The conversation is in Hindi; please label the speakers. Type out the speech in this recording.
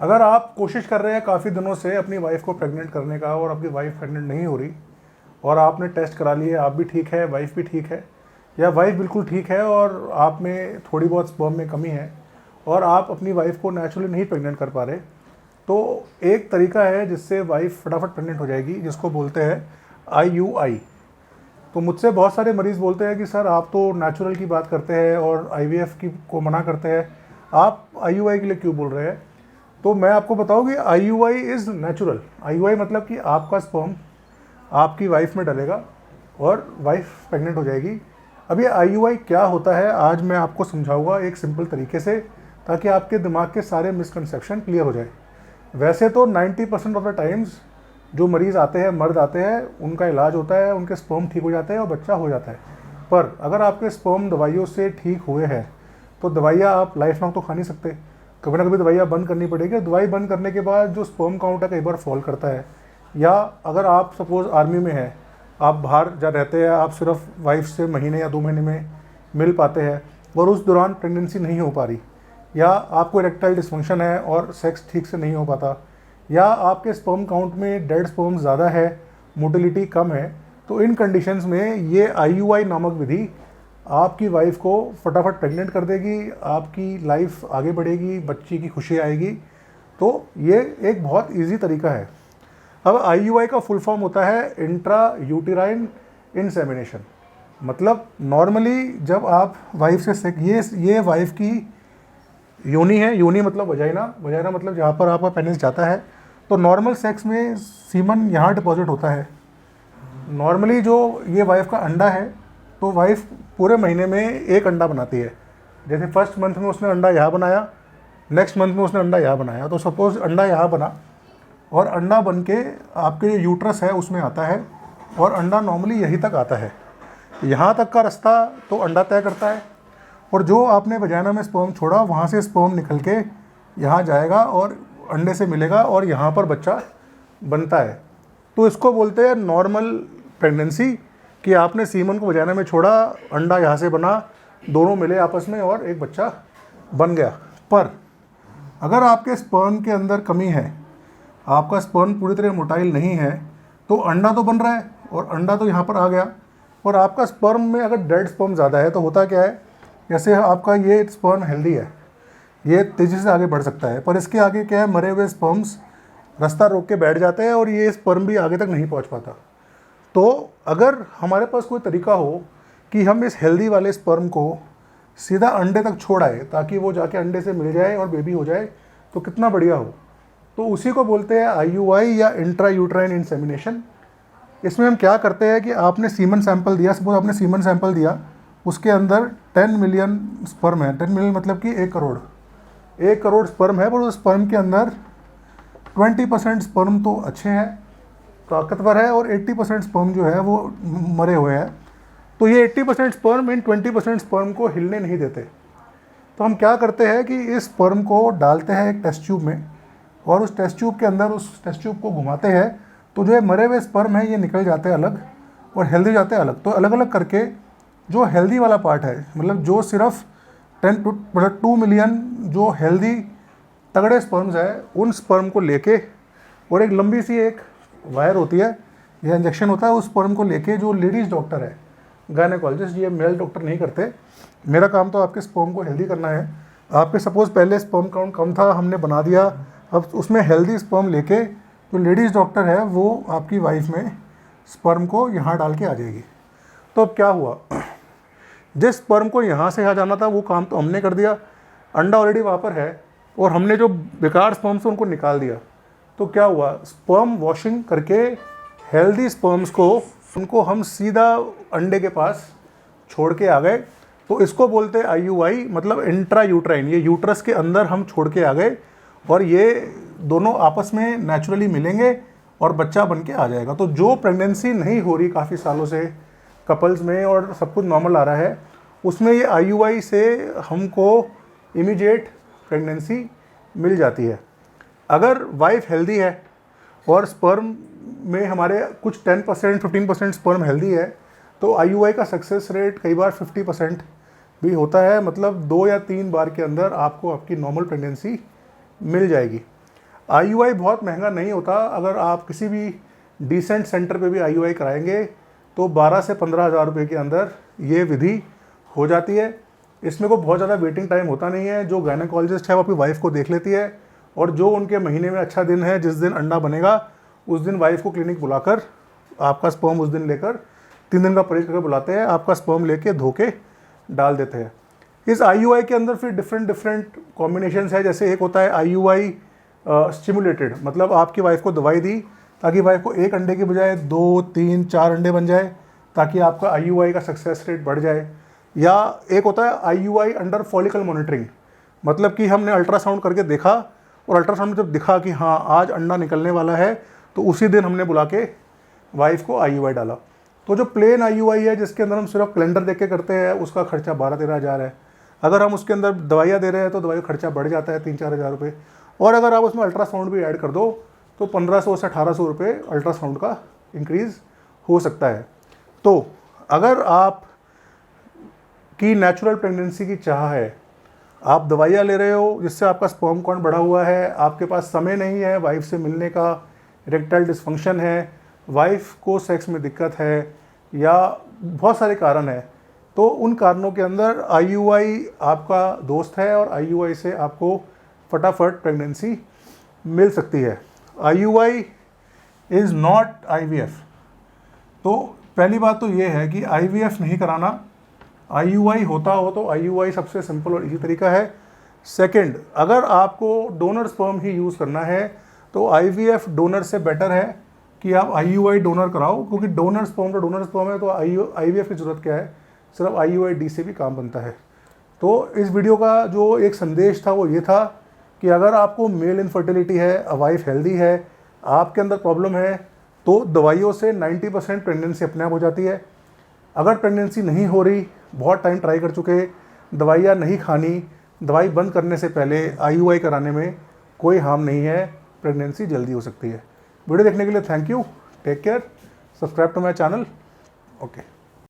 Speaker 1: अगर आप कोशिश कर रहे हैं काफ़ी दिनों से अपनी वाइफ को प्रेग्नेंट करने का और आपकी वाइफ प्रेग्नेंट नहीं हो रही और आपने टेस्ट करा लिए, आप भी ठीक है, वाइफ भी ठीक है, या वाइफ बिल्कुल ठीक है और आप में थोड़ी बहुत स्पर्म में कमी है और आप अपनी वाइफ को नेचुरली नहीं प्रेग्नेंट कर पा रहे, तो एक तरीका है जिससे वाइफ फटाफट प्रेग्नेंट हो जाएगी, जिसको बोलते हैं IUI। तो मुझसे बहुत सारे मरीज़ बोलते हैं कि सर आप तो नेचुरल की बात करते हैं और IVF की को मना करते हैं, आप IUI के लिए क्यों बोल रहे हैं? तो मैं आपको बताऊं कि IUI इज़ नेचुरल। IUI मतलब कि आपका स्पर्म आपकी वाइफ में डलेगा और वाइफ प्रेग्नेंट हो जाएगी। अब ये IUI क्या होता है आज मैं आपको समझाऊंगा एक सिंपल तरीके से, ताकि आपके दिमाग के सारे मिसकंसेप्शन क्लियर हो जाए। वैसे तो 90% ऑफ द टाइम्स जो मरीज़ आते हैं, मर्द आते हैं, उनका इलाज होता है, उनके स्पर्म ठीक हो जाते हैं और बच्चा हो जाता है। पर अगर आपके स्पर्म दवाइयों से ठीक हुए हैं तो दवाइयाँ आप लाइफ लॉन्ग तो खा नहीं सकते, कभी ना कभी दवाइयाँ बंद करनी पड़ेगी। दवाई बंद करने के बाद जो स्पर्म काउंट है कई बार फॉल करता है, या अगर आप सपोज़ आर्मी में हैं, आप बाहर जा रहते हैं, आप सिर्फ वाइफ से महीने या 2 महीने में मिल पाते हैं और उस दौरान प्रेगनेंसी नहीं हो पा रही, या आपको इरेक्टाइल डिसफंक्शन है और सेक्स ठीक से नहीं हो पाता, या आपके स्पर्म काउंट में डेड स्पर्म ज़्यादा है, मोटिलिटी कम है, तो इन कंडीशंस में ये IUI नामक विधि आपकी वाइफ को फटाफट प्रेग्नेंट कर देगी, आपकी लाइफ आगे बढ़ेगी, बच्ची की खुशी आएगी। तो ये एक बहुत इजी तरीका है। अब IUI का फुल फॉर्म होता है इंट्रा यूटेराइन इंसेमिनेशन। मतलब नॉर्मली जब आप वाइफ से ये वाइफ की योनि है, योनि मतलब वजाइना, वजाइना मतलब जहाँ पर आपका पेनिस जाता है। तो नॉर्मल सेक्स में सीमन यहाँ डिपॉजिट होता है। नॉर्मली जो ये वाइफ का अंडा है, तो वाइफ पूरे महीने में एक अंडा बनाती है। जैसे फर्स्ट मंथ में उसने अंडा यहाँ बनाया, नेक्स्ट मंथ में उसने अंडा यहाँ बनाया, तो सपोज़ अंडा यहाँ बना और अंडा बन के आपके जो यूट्रस है उसमें आता है और अंडा नॉर्मली यहीं तक आता है। यहाँ तक का रास्ता तो अंडा तय करता है, और जो आपने वजाइना में स्पर्म छोड़ा वहाँ से स्पर्म निकल के यहाँ जाएगा और अंडे से मिलेगा और यहाँ पर बच्चा बनता है। तो इसको बोलते हैं नॉर्मल प्रेगनेंसी, कि आपने सीमन को वजाइना में छोड़ा, अंडा यहाँ से बना, दोनों मिले आपस में और एक बच्चा बन गया। पर अगर आपके स्पर्म के अंदर कमी है, आपका स्पर्म पूरी तरह मोटाइल नहीं है, तो अंडा तो बन रहा है और अंडा तो यहाँ पर आ गया, और आपका स्पर्म में अगर डेड स्पर्म ज़्यादा है तो होता क्या है, जैसे आपका ये स्पर्म हेल्दी है, ये तेज़ी से आगे बढ़ सकता है, पर इसके आगे क्या है, मरे हुए स्पर्म्स रास्ता रोक के बैठ जाते हैं और ये स्पर्म भी आगे तक नहीं पहुंच पाता। तो अगर हमारे पास कोई तरीका हो कि हम इस हेल्दी वाले स्पर्म को सीधा अंडे तक छोड़ आए ताकि वो जाके अंडे से मिल जाए और बेबी हो जाए, तो कितना बढ़िया हो। तो उसी को बोलते हैं IUI या इंट्रा यूट्राइन इंसेमिनेशन। इसमें हम क्या करते हैं कि आपने सीमन सैंपल दिया, सपोज आपने सीमन सैंपल दिया, उसके अंदर 10 मिलियन स्पर्म है। 10 मिलियन मतलब कि 1 करोड़, 1 करोड़ स्पर्म है, पर उस स्पर्म के अंदर 20% स्पर्म तो अच्छे हैं, ताकतवर है, और 80% स्पर्म जो है वो मरे हुए हैं। तो ये 80% स्पर्म इन 20% स्पर्म को हिलने नहीं देते। तो हम क्या करते हैं कि इस स्पर्म को डालते हैं एक टेस्ट ट्यूब में, और उस टेस्ट ट्यूब के अंदर उस टेस्ट ट्यूब को घुमाते हैं, तो जो है मरे हुए स्पर्म है ये निकल जाते हैं अलग और हेल्दी जाते हैं अलग। तो अलग अलग करके जो हेल्दी वाला पार्ट है, मतलब जो सिर्फ 2 मिलियन जो हेल्दी तगड़े स्पर्म्स है, उन स्पर्म को लेके, और एक लंबी सी एक वायर होती है, यह इंजेक्शन होता है, उस स्पर्म को लेके जो लेडीज़ डॉक्टर है, गायनेकोलॉजिस्ट, ये मेल डॉक्टर नहीं करते। मेरा काम तो आपके स्पर्म को हेल्दी करना है। आपके सपोज़ पहले स्पर्म काउंट कम था, हमने बना दिया, अब उसमें हेल्दी स्पर्म लेके जो लेडीज़ डॉक्टर है वो आपकी वाइफ में स्पर्म को यहाँ डाल के आ जाएगी। तो अब क्या हुआ, जिस स्पर्म को यहाँ से यहाँ जाना था वो काम तो हमने कर दिया, अंडा ऑलरेडी वहाँ पर है, और हमने जो बेकार स्पर्म्स उनको निकाल दिया। तो क्या हुआ, स्पर्म वॉशिंग करके हेल्दी स्पर्म्स को उनको हम सीधा अंडे के पास छोड़ के आ गए। तो इसको बोलते हैं IUI, मतलब इंट्रा यूट्राइन, ये यूट्रस के अंदर हम छोड़ के आ गए और ये दोनों आपस में नेचुरली मिलेंगे और बच्चा बन के आ जाएगा। तो जो प्रेगनेंसी नहीं हो रही काफ़ी सालों से कपल्स में और सब कुछ नॉर्मल आ रहा है, उसमें ये IUI से हमको इमीडिएट प्रेगनेंसी मिल जाती है। अगर वाइफ हेल्दी है और स्पर्म में हमारे कुछ 10% 15% स्पर्म हेल्दी है, तो IUI का सक्सेस रेट कई बार 50% भी होता है। मतलब 2 या 3 बार के अंदर आपको आपकी नॉर्मल प्रेगनेंसी मिल जाएगी। IUI बहुत महंगा नहीं होता। अगर आप किसी भी डिसेंट सेंटर पे भी IUI कराएंगे तो 12 से 15 हज़ार रुपये के अंदर ये विधि हो जाती है। इसमें कोई बहुत ज़्यादा वेटिंग टाइम होता नहीं है। जो गायनेकोलॉजिस्ट है वो अपनी वाइफ को देख लेती है, और जो उनके महीने में अच्छा दिन है, जिस दिन अंडा बनेगा उस दिन वाइफ को क्लिनिक बुलाकर आपका स्पर्म उस दिन लेकर 3 दिन का परहेज करके बुलाते हैं, आपका स्पर्म लेके धो के डाल देते हैं। इस IUI के अंदर फिर डिफरेंट कॉम्बिनेशंस है। जैसे एक होता है IUI स्टिमुलेटेड, मतलब आपकी वाइफ को दवाई दी ताकि वाइफ को 1 अंडे की बजाय 2, 3, 4 अंडे बन जाए, ताकि आपका IUI का सक्सेस रेट बढ़ जाए। या एक होता है IUI अंडर फॉलिकल मॉनिटरिंग, मतलब कि हमने अल्ट्रासाउंड करके देखा और अल्ट्रासाउंड में जब दिखा कि हाँ आज अंडा निकलने वाला है, तो उसी दिन हमने बुला के वाइफ को IUI डाला। तो जो प्लेन IUI है जिसके अंदर हम सिर्फ कैलेंडर देख के करते हैं, उसका खर्चा 12-13 हज़ार है। अगर हम उसके अंदर दवाइयाँ दे रहे हैं तो दवाई का खर्चा बढ़ जाता है 3-4 हज़ार रुपये। और अगर आप उसमें अल्ट्रासाउंड भी ऐड कर दो तो 1500 से 1800 रुपये अल्ट्रासाउंड का इंक्रीज़ हो सकता है। तो अगर आप की नेचुरल प्रेगनेंसी की चाह है, आप दवाइयाँ ले रहे हो जिससे आपका स्पर्म काउंट बढ़ा हुआ है, आपके पास समय नहीं है वाइफ से मिलने का, इरेक्टाइल डिसफंक्शन है, वाइफ को सेक्स में दिक्कत है, या बहुत सारे कारण हैं, तो उन कारणों के अंदर IUI आपका दोस्त है और IUI से आपको फटाफट प्रेगनेंसी मिल सकती है। IUI is not IVF। तो पहली बात तो ये है कि IVF नहीं कराना। IUI होता हो तो IUI सबसे सिंपल और इजी तरीका है। सेकंड, अगर आपको डोनर स्पर्म ही यूज़ करना है तो IVF डोनर से बेटर है कि आप IUI डोनर कराओ, क्योंकि डोनर स्पर्म तो डोनर स्पर्म है, तो IVF की ज़रूरत क्या है, सिर्फ IUI-D से भी काम बनता है। तो इस वीडियो का जो एक संदेश था वो ये था कि अगर आपको मेल इनफर्टिलिटी है, वाइफ हेल्दी है, आपके अंदर प्रॉब्लम है, तो दवाइयों से 90% प्रेगनेंसी अपने आप हो जाती है। अगर प्रेगनेंसी नहीं हो रही, बहुत टाइम ट्राई कर चुके, दवाइयाँ नहीं खानी, दवाई बंद करने से पहले IUI कराने में कोई हार्म नहीं है, प्रेगनेंसी जल्दी हो सकती है। वीडियो देखने के लिए thank you, take care, subscribe to my channel. Okay.